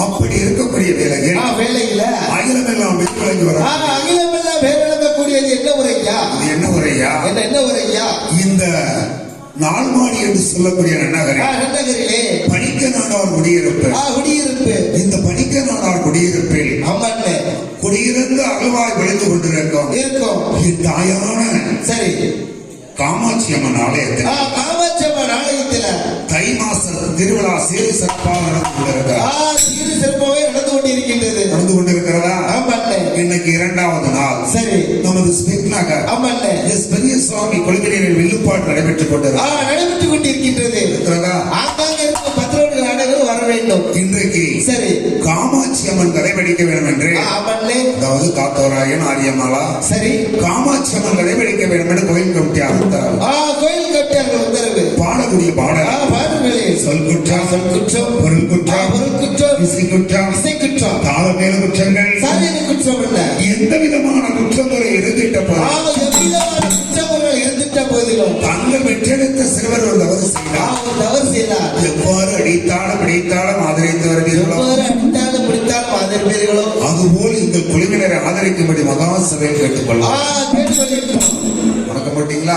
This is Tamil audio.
அப்படி இருக்கக்கூடிய வேலையில் அகிலமெல்லாம் வேறுவிளங்கி வர அகிலமெல்லாம் வேறுவிளங்கக்கூடியது என்ன உரையா? என்ன உரையா? என்ன உரையா? இந்த நால்மாடி என்று சொல்லக்கூடிய நன்னகரிலே பணிக்க நாடார் குடியிருப்பு இந்த பணிக்க நாடார் குடியிருப்பில் குடியிருந்து அகழ்வாய் விளைந்து கொண்டிருக்கும் தாயான சரி காமாட்சி அம்மன் ஆலயத்தில் தை மாச திருவிழா சீரு சிறப்பாக நடந்து கொண்டிருக்கிறதா? இன்னைக்கு இரண்டாவது நாள். சரி, நமது பெரிய சுவாமி கொள்கையில் வில்லுப்பாடு நடைபெற்றுக் கொண்டிருக்கின்றது. வர வேண்டும் இன்றைக்கு. சரி, காமாட்சி அம்மன் கடைபிடிக்க வேண்டும் என்று அதாவது காத்தோராயன் ஆரியமாலா சரி காமாட்சி அம்மன் கடைபிடிக்க வேண்டும் என்று கோயில் கமிட்டியார் உத்தரவு. பாடக்கூடிய பாடல்களில் சொல் குற்றம் பொருள் குற்றம் இசை குற்றம் தாள மேல குற்றங்கள் எந்த விதமான குற்றமுறை இருந்திட்ட போதிலும் தங்கள் பெற்றெடுத்த சிறுவர் ஒரு தவறு செய்தார் எவ்வாறு அடித்தாலும் பிடித்தாலும் ஆதரித்து வருவீர்களோ அதுபோல் இந்த குழுவினரை ஆதரிக்கும்படி மகா சபையில் கேட்டுக்கொள்ளலாம். வணக்கம் போட்டீங்களா?